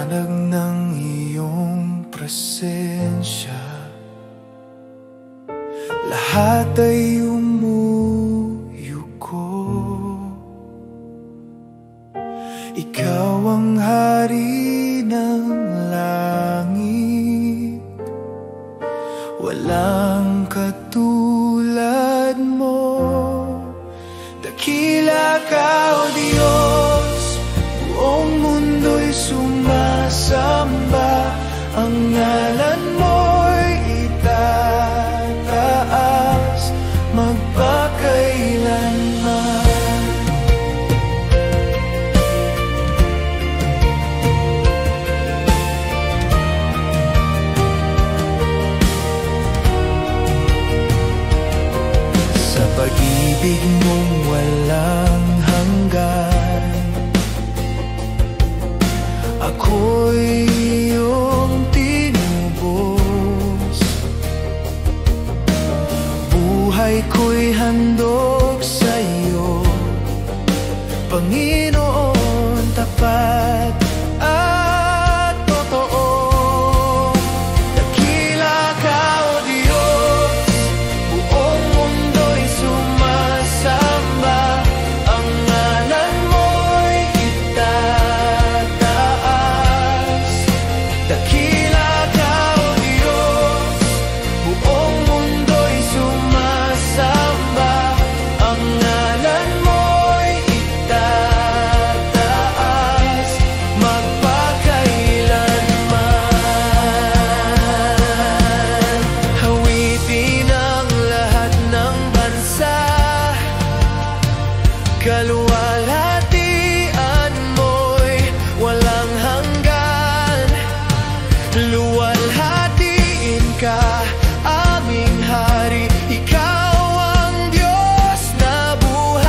liwanag ng iyong presensya, lahat ay umuyuko. Ikaw ang hari ng langit, walang katulad mo. Dakila ka, O Diyos, buong mundo'y sumasamba. Ang ngalan mo'y itataas magpakailanman. Sa pag-ibig mong walang hanggan, ako'y iyong tinubos. Buhay ko'y handog sa iyo, Panginoon, tapat at totoo. Dakila ka, O Diyos, buong mundo'y sumasamba. Ang ngalan mo'y itataas. Dakila ka, O Diyos, buong mundo'y sumasamba. Ang ngalan mo'y itataas magpakailanman. Hawitin ang lahat ng bansa, kaluwalhatian mo'y walang hanggan. Luwalhatiin ka, aming hari, ikaw ang Diyos na buhay.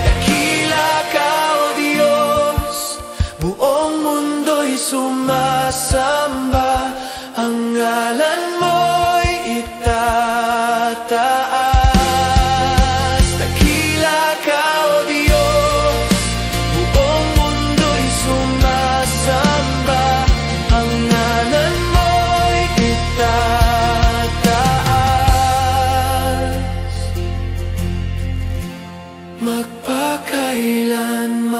Dakila ka, O Diyos, buong mundo'y sumasamba. Ang ngalan mo'y itataas. Dakila ka, O Diyos, buong mundo'y sumasamba. Ang ngalan mo'y itataas magpakailanman.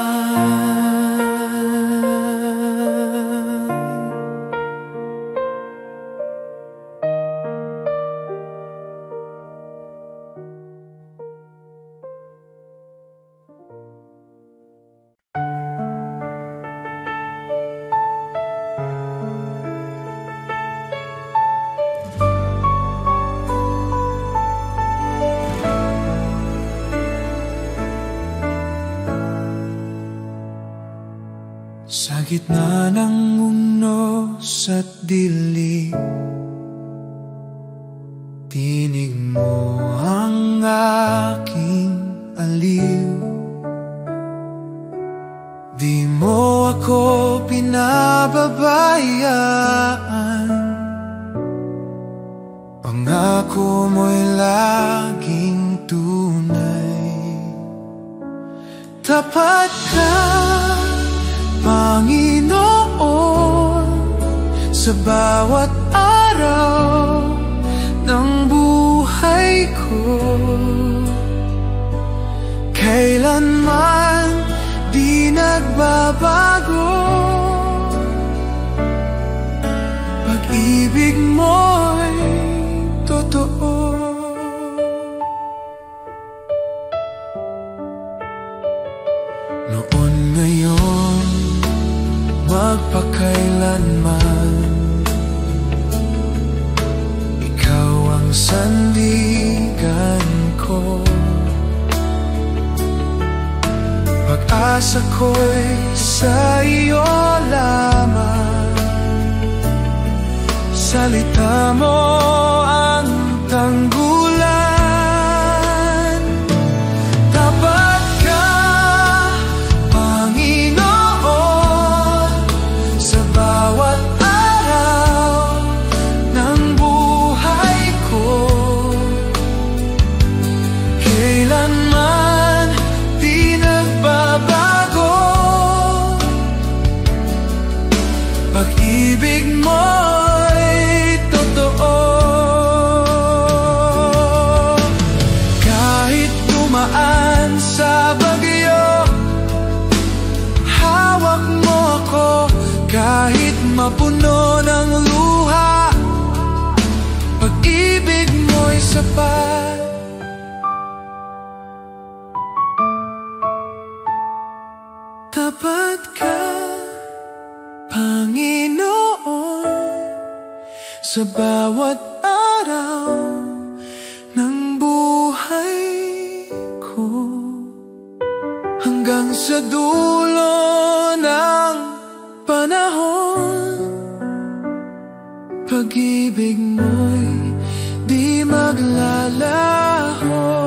Sa gitna ng unos at dilim, tinig mo ang aking aliw. Di mo ako pinababayaan, pangako mo'y laging tunay. Tapat ka, Panginoon, sa bawat araw ng buhay ko. Kailanman di nagbabago, pag-ibig mo'y totoo. Noon, ngayon, magpakailanman, ikaw ang sandigan ko. Pag-asa ko'y sa iyo lamang, salita mo ang tanggulan. Tapat ka, Panginoon, sa bawat araw ng buhay ko. Kailanman di nagbabago, mapuno ng luha, pag-ibig mo'y sapat. Tapat ka, Panginoon, sa bawat araw ng buhay ko, hanggang sa dulo ng panahon. Pag-ibig mo'y di maglalaho.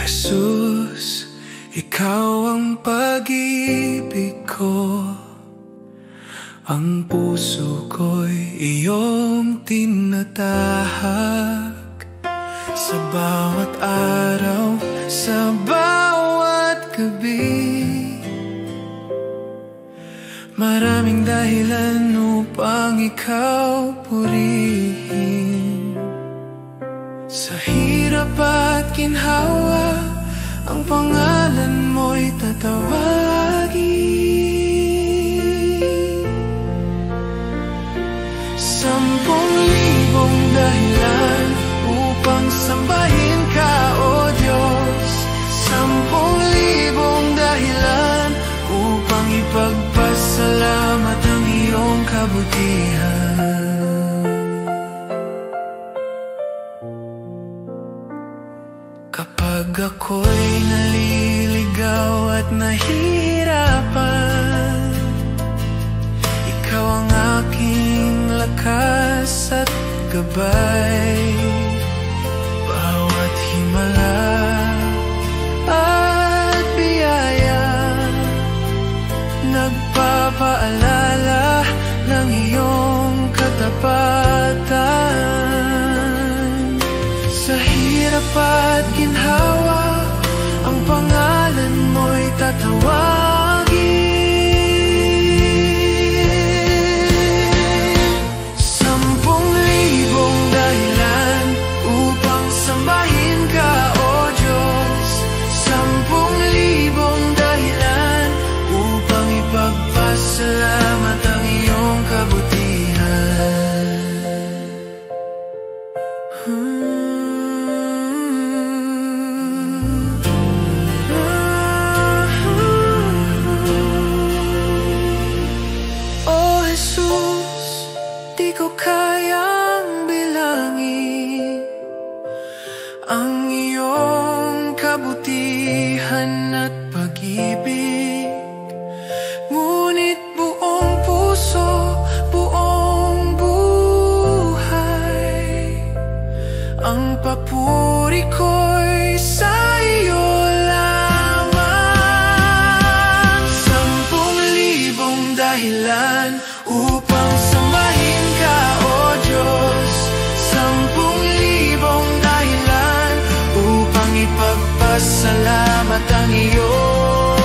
Jesus, ikaw ang pag-ibig ko, ang puso ko'y iyong tinatahak. Sa bawat araw, sa bawat gabi, maraming dahilan upang ikaw purihin. Sa hirap at ginhawa, ang pangalan mo'y tatawagin. 10,000 dahilan upang sambahin ka, O Diyos. 10,000 dahilan upang ipagpasalamat ang iyong kabutihan. Kapag ako'y naliligaw at nahihirapan, ikaw ang aking lakas at gabay. Bawat himala at biyaya, nagpapaalala ng iyong katapatan. Sa hirap at ginhawa, ang pangalan mo'y tatawagin. 10,000 dahilan upang sambahin ka, O Diyos. 10,000 dahilan upang ipagpasalamat ang iyong kabutihan. Kayang bilangin ang iyong kabutihan at pag-ibig, ngunit buong puso, buong buhay, ang papuri ko'y sa iyo lamang. 10,000 dahilan upang sambahin ka, O Diyos. 10,000 dahilan upang ipagpasalamat ang iyong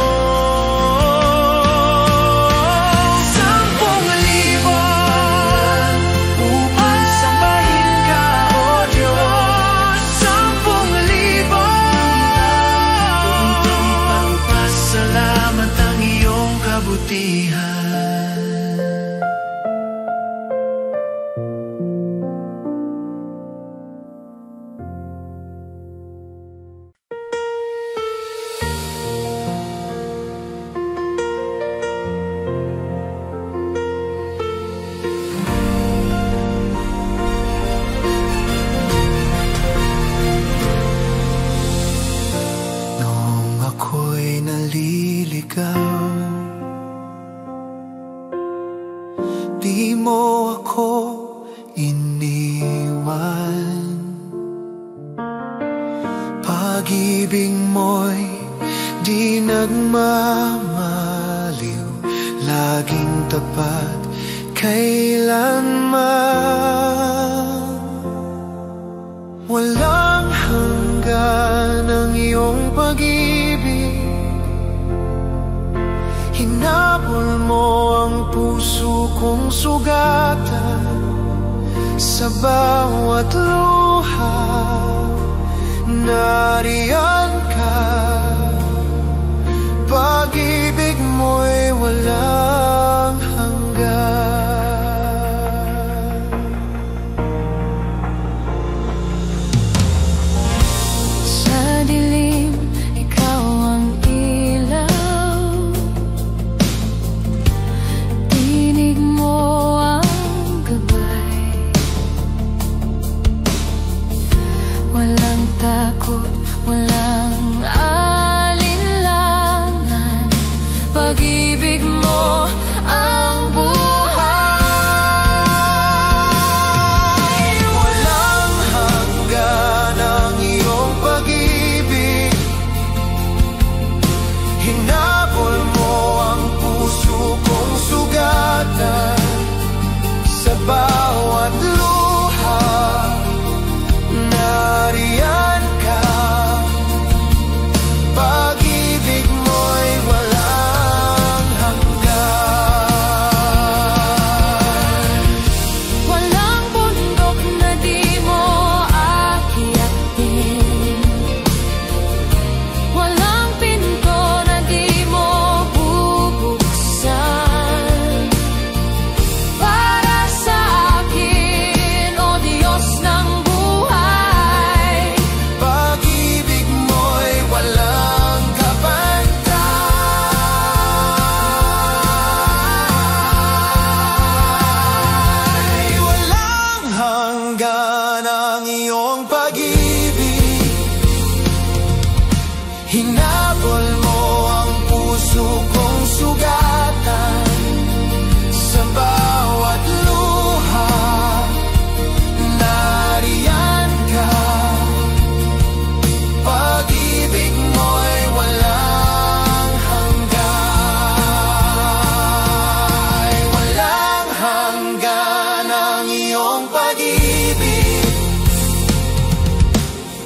10,000 upang sambahin ka, O Diyos. 10,000 upang ipagpasalamat ang iyong kabutihan. Di mo ako iniwan. Pag-ibig mo'y di nagmamaliw, laging tapat kailanman. Walang hanggan ang iyong pag-ibig. Hinabol mo ang puso kong sugatan. Sa bawat luha, nariyan ka. Pag-ibig mo'y walang hanggan. Sa dilim, ikaw ang ilaw. Tinig mo ang gabay. Walang takot, walang alinlangan. Pag-ibig mo ang buhay. Walang hanggan ang iyong pag-ibig. Hinabol mo ang puso kong sugatan. Sa bawat luha, nariyan ka. Pag-ibig mo'y walang hanggan. Walang bundok na di mo aakyatin. Walang pinto na di mo bubuksan. Para sa akin, o Diyos ng buhay. Pag-ibig mo'y walang kapantay. Walang hanggan ang iyong pag-ibig. Hinabol mo ang puso kong sugatan. Sa bawat luha, nariyan ka. Pag-ibig mo'y walang hanggan. Walang hanggan ang iyong pag-ibig.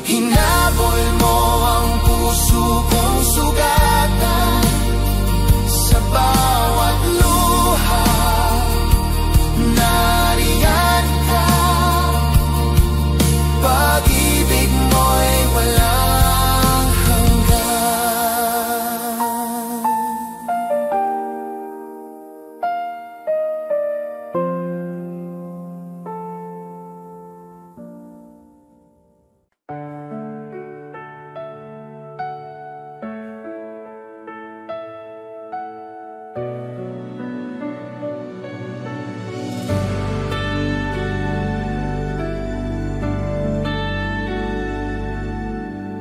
Hinabol mo ang puso kong sugatan. Sa bawat luha, nariyan ka. Pag-ibig mo'y walang hanggan.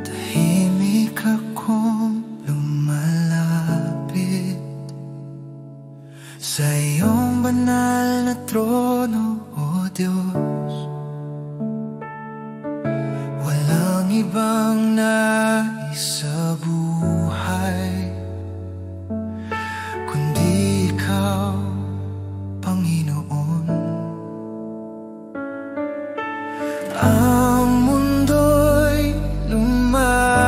Tahimik akong lumalapit sa iyong banal na trono, O Diyos. Walang ibang nais sa buhay kundi Ikaw, Panginoon. Ang mundo'y lumalayo,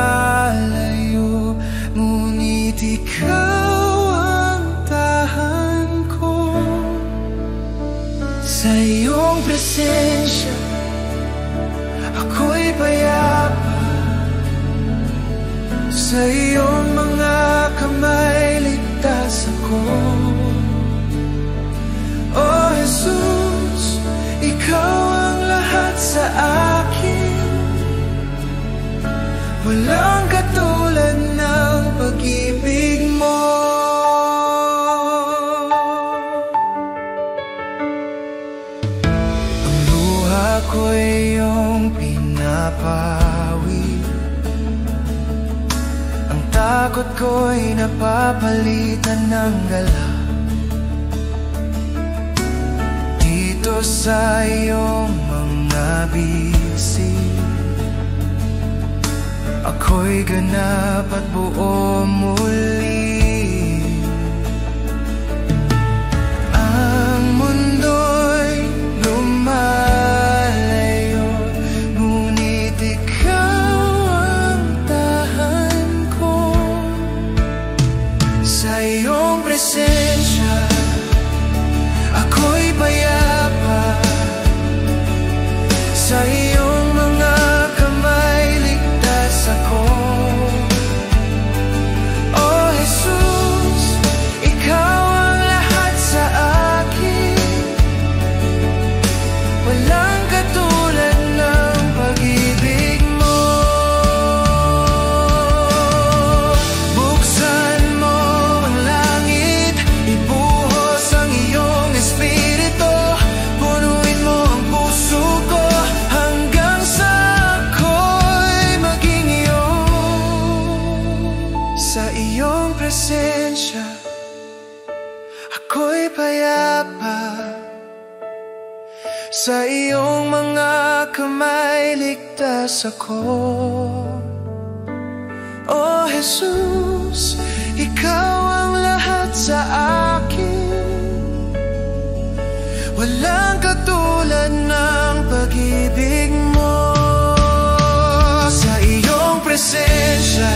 ngunit Ikaw ang tahan ko. Sa iyong presensya, ako'y payapa. Sa iyong mga kamay, ligtas ako. O Jesus, Ikaw ang lahat sa akin. Walang katulad ng pag-ibig mo. Ang luha ko'y iyong pinapawi. Ang takot ko'y napapalitan ng gala. Dito sa iyong mga bisig, ako'y ganap at buo muli. Ang mundo ako'y payapa. Sa iyong mga kamay ligtas ako. Oh Jesus, ikaw ang lahat sa akin. Walang katulad ng pag-ibig mo. Sa iyong presensya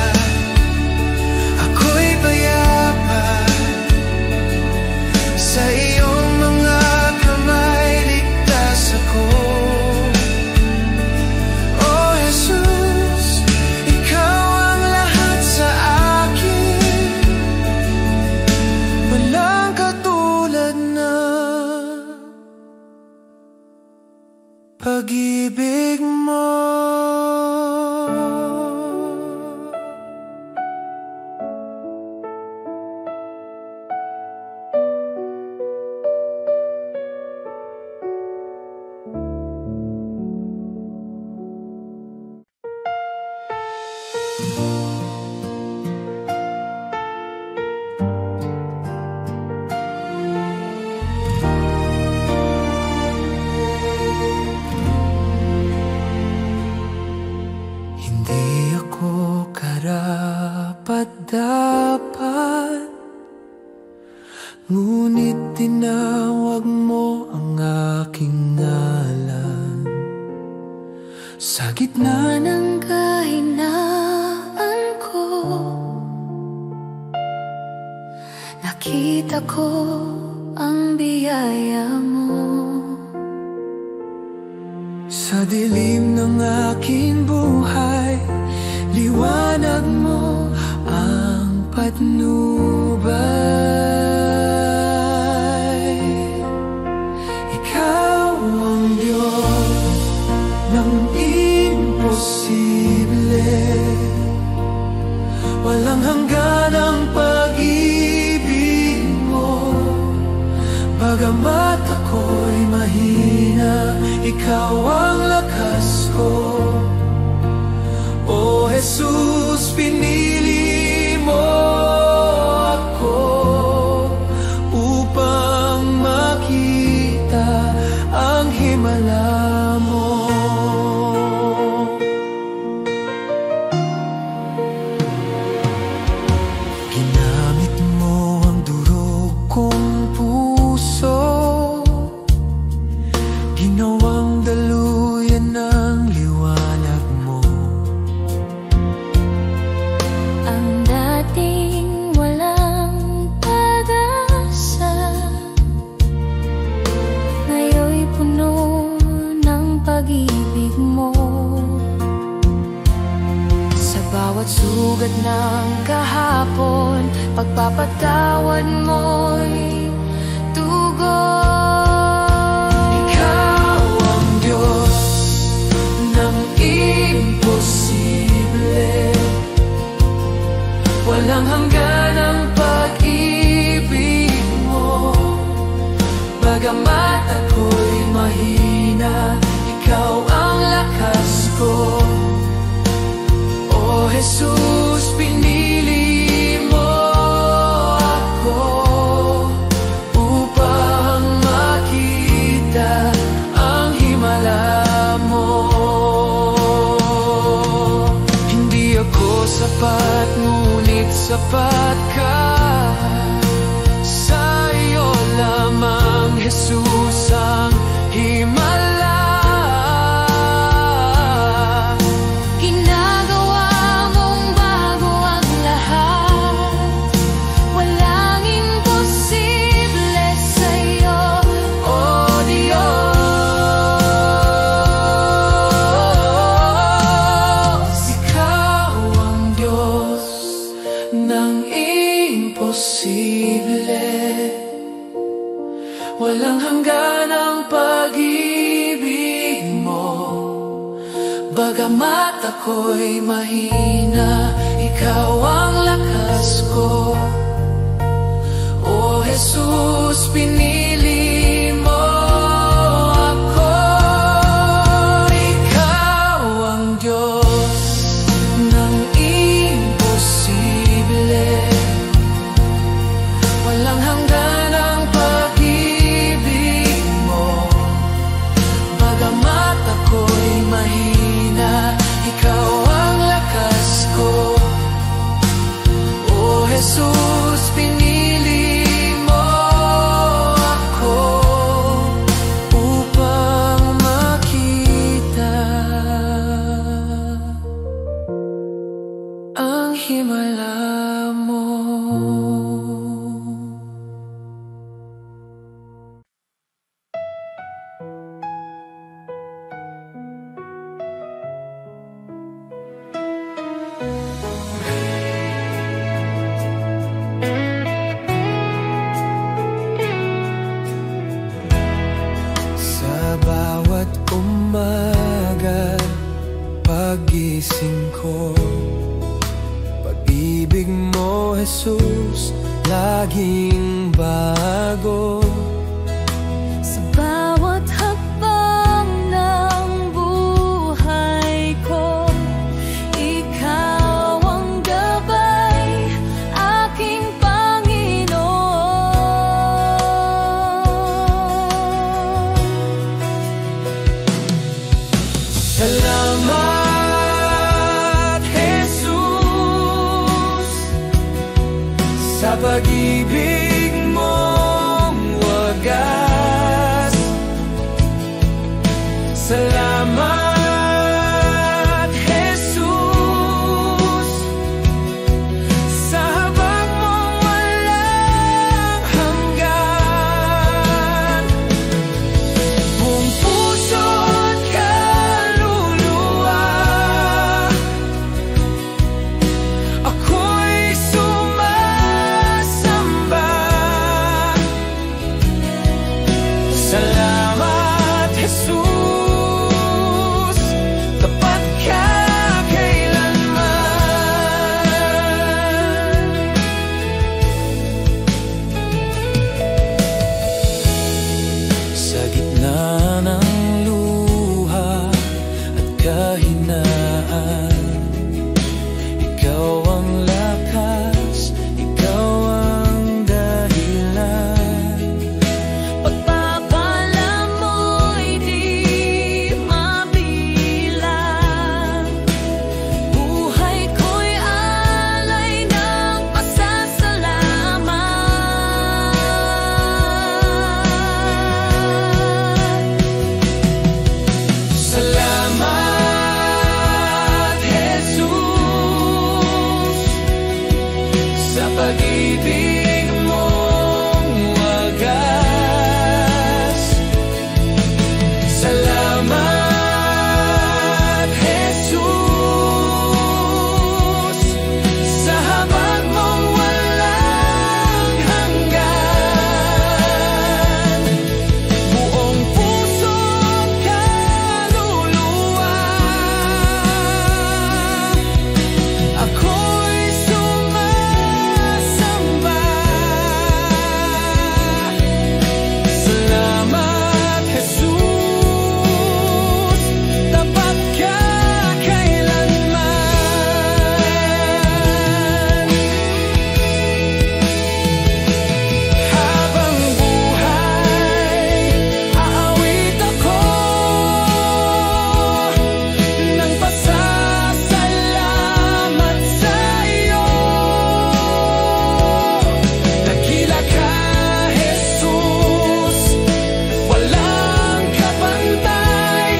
ako'y payapa. Sa iyong mga kamay ligtas ako. Oh Jesus, ikaw ang lahat sa akin. Walang katulad ng pag-ibig mo. Hindi ako karapat-dapat, ngunit tinawag mo ang aking ngalan. Sa gitna ng kahinaan ko, nakita ko ang biyaya mo. Sa dilim ng aking buhay, liwanag mo ang patnubay. Ikaw ang Diyos ng imposible. Walang hanggan ang pag-ibig mo. Bagamat ako'y mahina, ikaw ang lakas ko. O Jesus, pinili mo ako upang makita ang himala mo. Ginamit mo ang durog kong puso, ginawang daluyan ng liwanag mo. Ang dating walang pag-asa, ngayon'y puno ng pag-ibig mo. Sa bawat sugat ng kahapon, pagpapatawad mo'y tugon. Ikaw ang Diyos ng imposible. Walang hanggan ang pag-ibig mo. Bagamat ako'y mahina, ikaw ang lakas ko. O Jesus, pinili mo ako upang makita ang himala mo. Hindi ako sapat, ngunit sapat ka. Sa iyo lamang, Jesus, ang himala. Ginagawa mong bago ang lahat, walang imposible sa'yo, O Diyos, ikaw ang Diyos ng imposible. Walang hanggan ang pag-ibig mo. Bagamat ako'y mahina, ikaw ang lakas ko. O Jesus, pinili mo ako. Ikaw ang Diyos ng imposible. Walang hanggan ang laging bago. Sa bawat hakbang ng buhay ko, ikaw ang gabay, aking Panginoon. Salamat, Jesus, sa pag-ibig mong wagas. Salamat, Jesus, sa habag mong walang hanggan. Buong puso't kaluluwa, ako'y sumasamba. Salamat, Jesus, tapat ka kailanman. Sa gitna ng luha at kahinaan, ikaw ang lakas, ikaw ang dahilan. Pagpapala mo'y di mabilang, buhay ko'y alay ng pasasalamat. Salamat, Jesus, sa pag-ibig mong wagas. Salamat, Jesus, sa habag mong walang hanggan. Buong puso't kaluluwa, ako'y sumasamba. Salamat, Jesus, tapat ka kailanman. Habang buhay, aawit ako ng pasasalamat sa iyo. Dakila ka, Jesus, walang kapantay.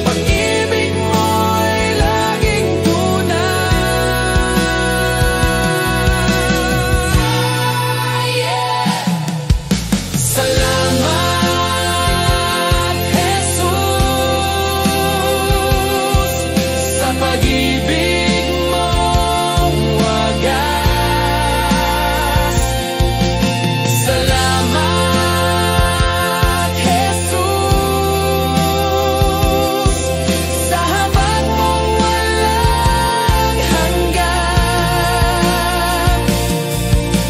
Pag-ibig mo'y laging tunay. Salamat, Jesus, sa pag-ibig mong wagas. Salamat, Jesus, sa habag mong walang hanggan.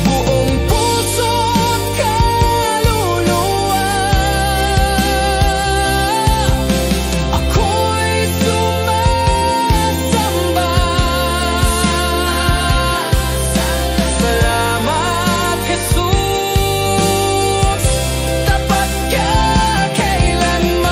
Buong puso't kaluluwa, ako'y sumasamba. Salamat, Jesus, tapat ka kailanman.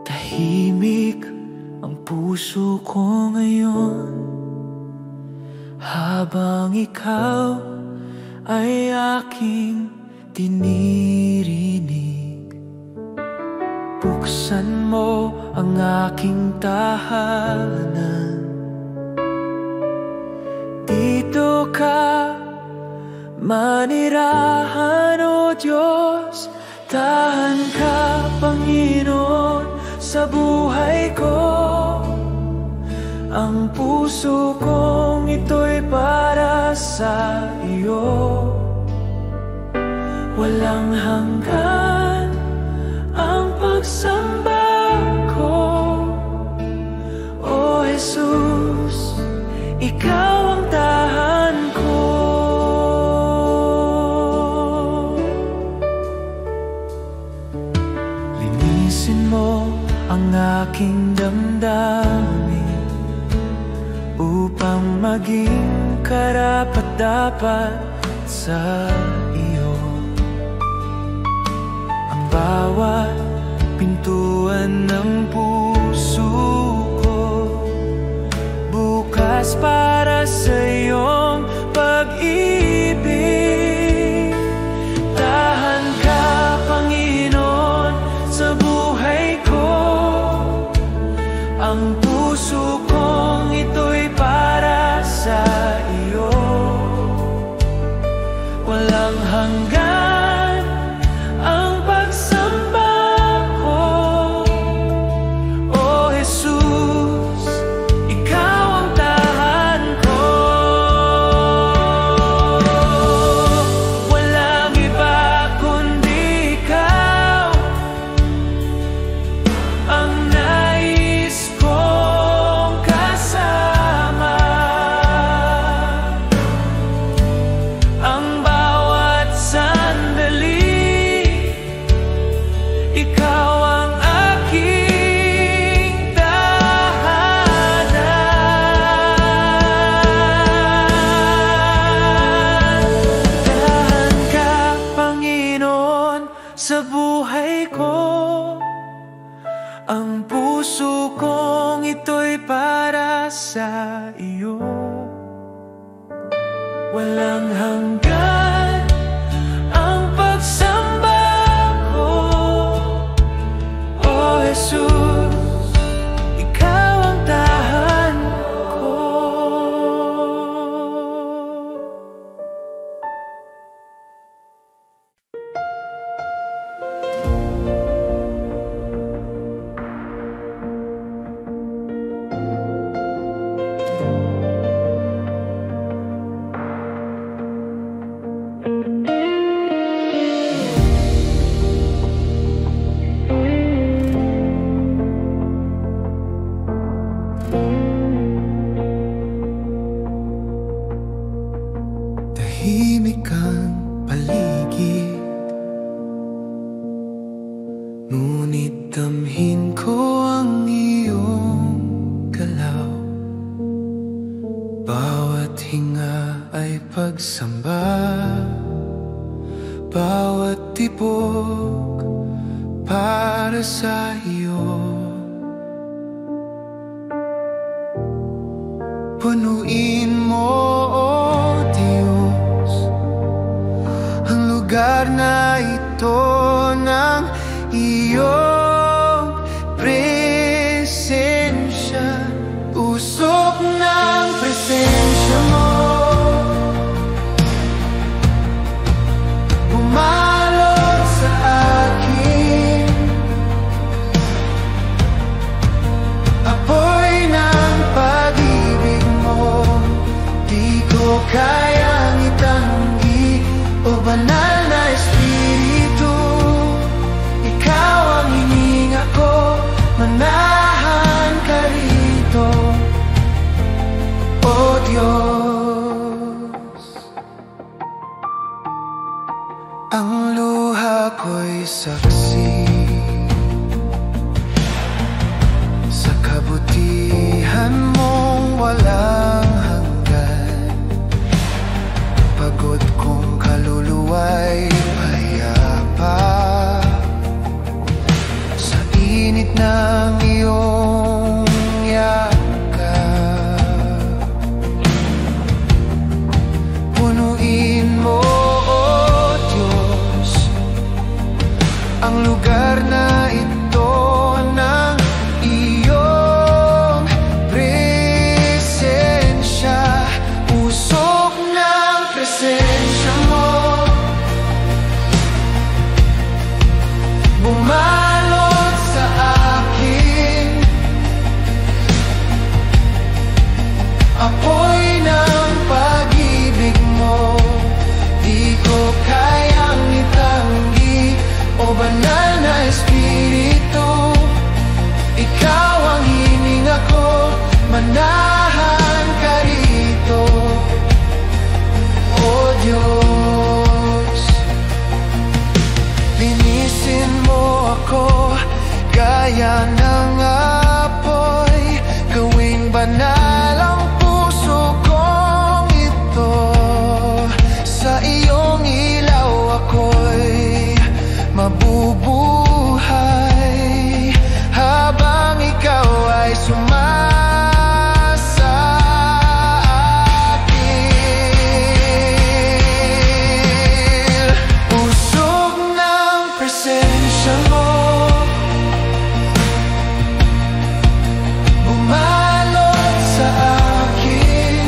Tahimik ang puso ko ngayon, habang ikaw ay aking dinirinig. Buksan mo ang aking tahanan, dito ka manirahan, O Diyos. Dahan ka, Panginoon, sa buhay ko. Ang puso kong ito'y para sa iyo. Walang hanggan ang pagsamba ko. O Jesus, ikaw ang tahan ko. Linisin mo ang aking damdamin upang maging karapat-dapat sa iyo. Ang bawat pintuan ng puso ko bukas para sa iyong pag-ibig. Tahan ka, Panginoon, sa buhay ko. Ang puso kong ito'y para sa iyo. Walang hanggan ang pagsamba ko. O Jesus, ikaw ang tahan ko. Walang iba kundi ikaw ang nais kong kasama. Ang bawat sandali, ikaw ang aking tahanan. Tahan ka, Panginoon, sa buhay ko. Ang puso kong ito'y para sa iyo. Walang hanggan ang pagsamba ko. O Jesus, ikaw ang tahan ko. Tahimik ang paligid, ngunit damhin ko ang iyong galaw. Bawat hinga ay pagsamba, bawat tibok para sa iyo. Punuin mo, O Diyos, ang lugar na ito ng iyong presensya. Usok ng presensya mo, bumalot sa akin. Apoy ng pag-ibig mo, di ko kayang itanggi. O banal na Espiritu, ikaw ang hininga ko. Manahan ka rito, O Diyos. Ang luha ko'y saksi sa kabutihan mong walang hanggan. Pagod kong kaluluwa'y payapa sa init ng iyong yakap. Punuin mo, O Diyos, ang lugar na ito ng iyong presensya. Usok ng presensya mo, Wala nang apoy, gawing banal ang puso kong ito. Sa iyong ilaw ako'y mabubuhay, habang ikaw ay sumasa akin. Usog ng presensya mo, bumalot sa akin.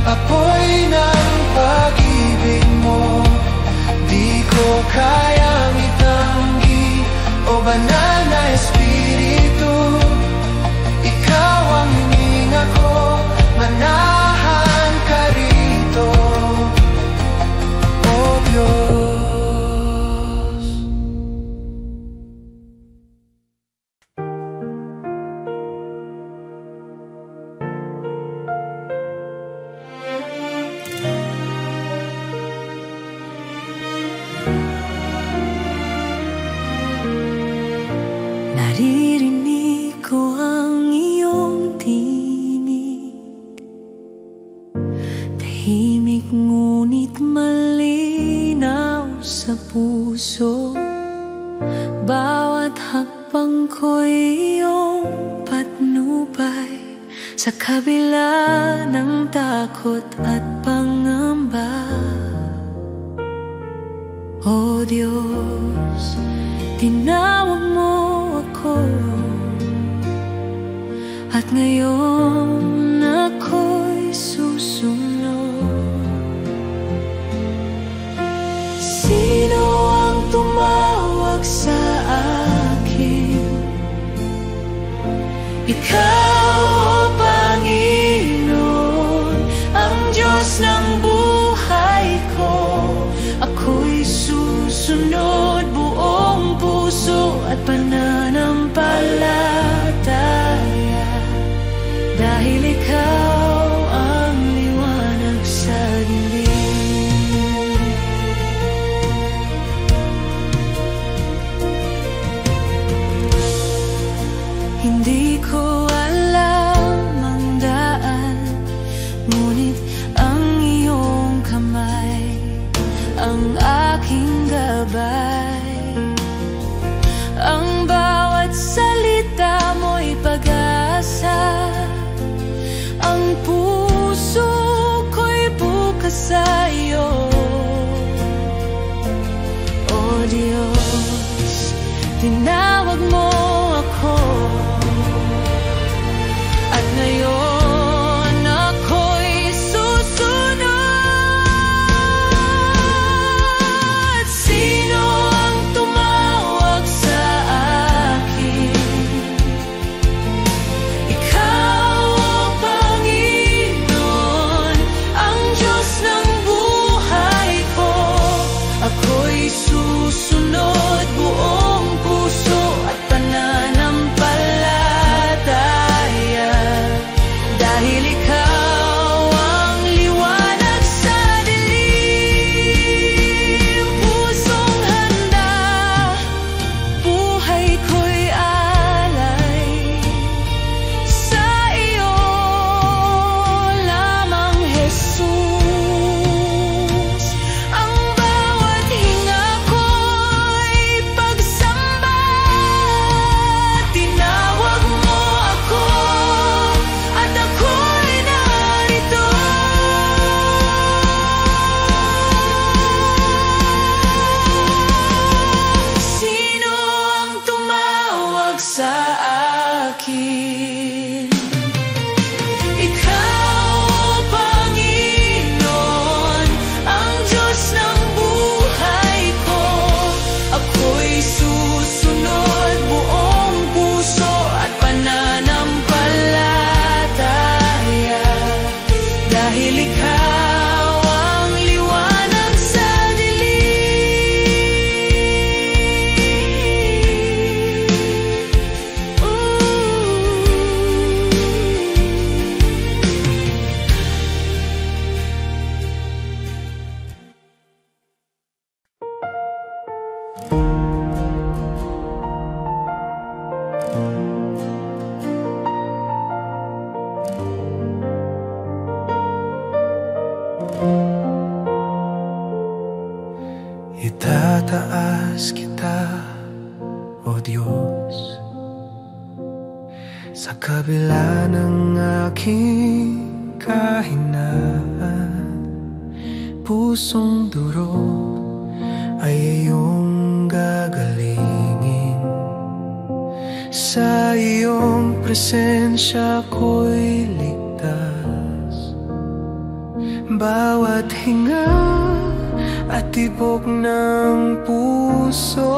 Apoy ng pag-ibig mo, di ko kayang itanggi. O banal na Espiritu, ikaw ang hininga ko, manahan ka rito, O Diyos. Naririnig ko ang iyong tinig, tahimik ngunit malinaw sa puso. Bawat hakbang ko'y iyong patnubay, sa kabila ng takot at pangamba. O Diyos, tinawag mo ako, at ngayon ako'y susunod. Sino ang tumawag sa akin? Ikaw, O Panginoon, ang Diyos ng buhay ko. Ako'y susunod buong puso at pananampalataya, dahil ikaw ang liwanag sa dilim. Hindi ko alam ang daan, ngunit ang iyong kamay ang aking gabay. Ang bawat salita mo'y pag-asa, ang puso ko'y bukas sa iyo. O Diyos, tinawag mo ako, at ngayon ako'y susunod. Sino ang tumawag sa akin? Ikaw, O Panginoon, ang Diyos ng buhay ko. Ako'y susunod buong puso kita, O Diyos. Sa kabila ng aking kahinaan, pusong duro ay iyong gagalingin. Sa iyong presensya ko'y ligtas. Bawat hinga at tibok ng puso,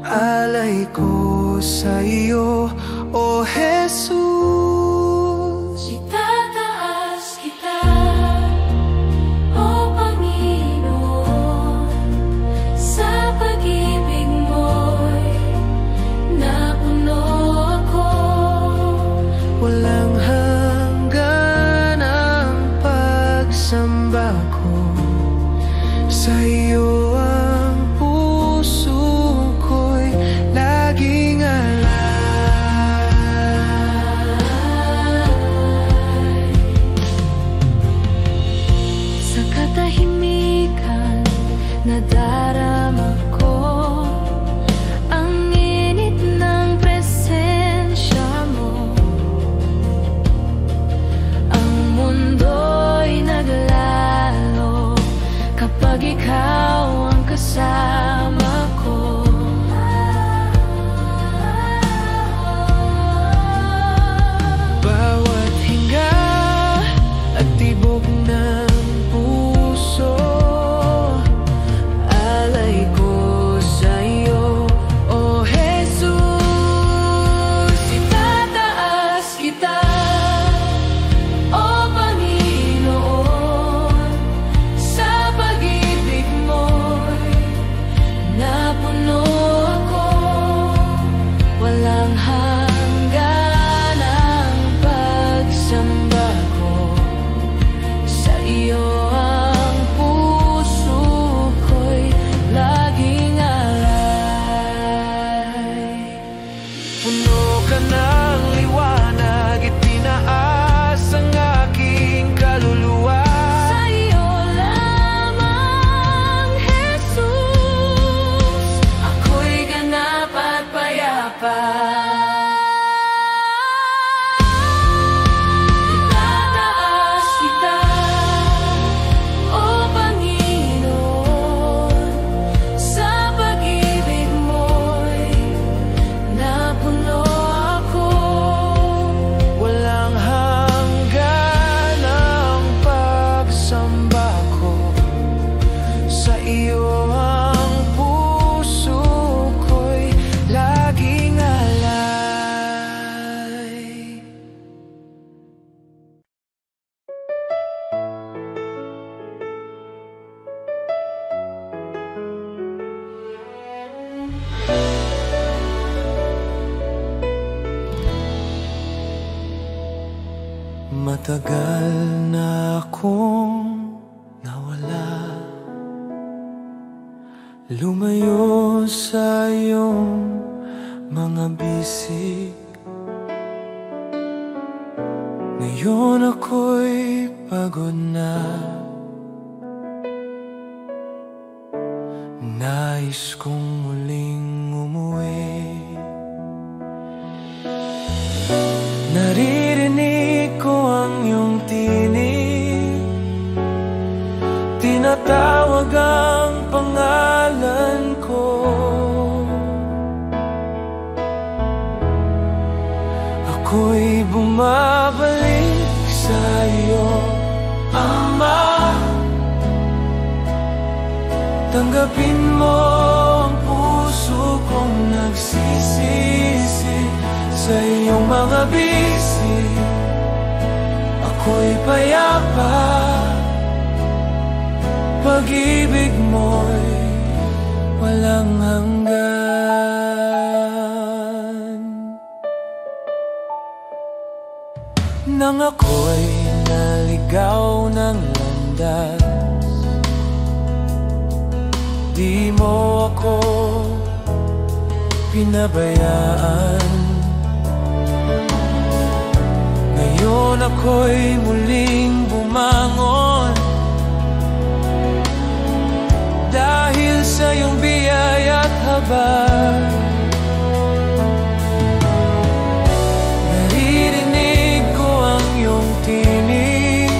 alay ko sa iyo, O Jesus. Itataas kita, O Panginoon, sa pag-ibig mo'y napuno ako. Walang hanggan ang pagsamba ko sa iyo, ang puso ko'y laging alay. Sa katahimikan nadarama ko ang init ng presensya mo. Ang mundo'y naglalo kapag ikaw ang kasama ko. Bawat hinga at tibok ng puso, alay ko sa iyo, O Jesus. Itataas kita, O Panginoon, sa pag-ibig mo'y napuno ako. Walang hanggan ang pagsamba ko sa iyo, ang puso ko'y laging alay. Puno ka ng liwanag, itinaas ang aking kaluluwa. Sa iyo lamang, Jesus, ako'y ganap at payapa. Itataas kita, O Panginoon, sa pag-ibig mo'y napuno ako. Walang hanggan ang pagsamba ko sa iyo, ang puso ko'y laging alay. Matagal na akong nawala, lumayo sa iyong mga bisig. Ngayon ako'y pagod na, nais kong muling umuwi. Naririnig ko ang iyong tinig, tinatawag ang pangalan ko. Ako'y bumabalik sa iyo, Ama. Tanggapin mo ang puso kong nagsisisi sa iyong mga bisig. Ako'y payapa, pag-ibig mo'y walang hanggan. Nang ako'y naligaw ng landas, di mo ako pinabayaan. Ngayon ako'y muling bumangon dahil sa iyong biyaya. ba? Naririnig ko ang iyong tinig,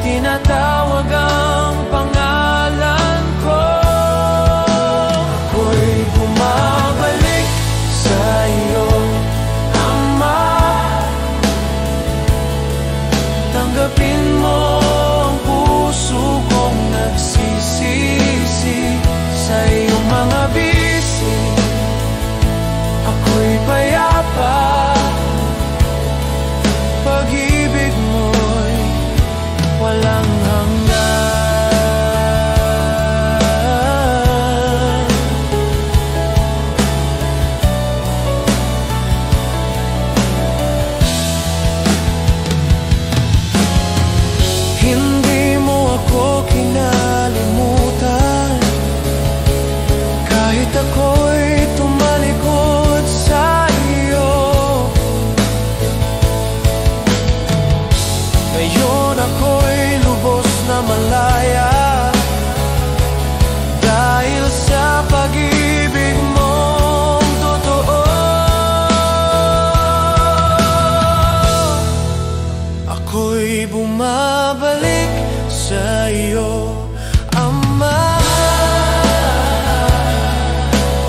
tinatawag ang pangalan ko. Ako'y bumabalik sa iyo, Ama. Tanggapin mo ang puso kong nagsisisi sa iyong mga bisi. Ako'y payapa, pag-ibig mo'y walang hanggan. Hindi mo ako kinalimutan, kahit ako'y tumalikod sa iyo. Ngayon ako'y lubos na malaya dahil sa pag-ibig mong totoo. Ako'y bumabalik sa iyo, Ama.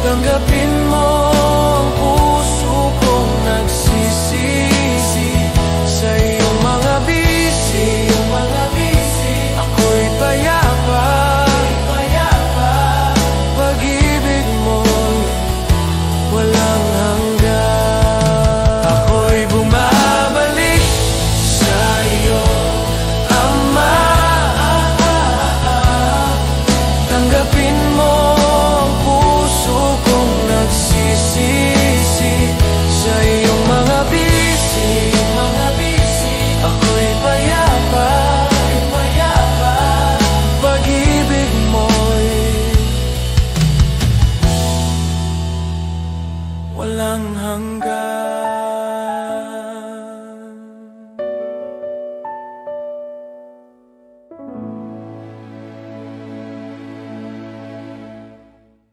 Tanggapin mo ang puso kong nagsisisi sa iyong mga bisi. Ako'y payapa, pag-ibig mo'y walang hanggan. Ako'y bumabalik sa iyo, Ama. Tanggapin mo ang puso kong nagsisisi sa iyong mga bisi. Ako'y payapa, pag-ibig mo'y walang hanggan.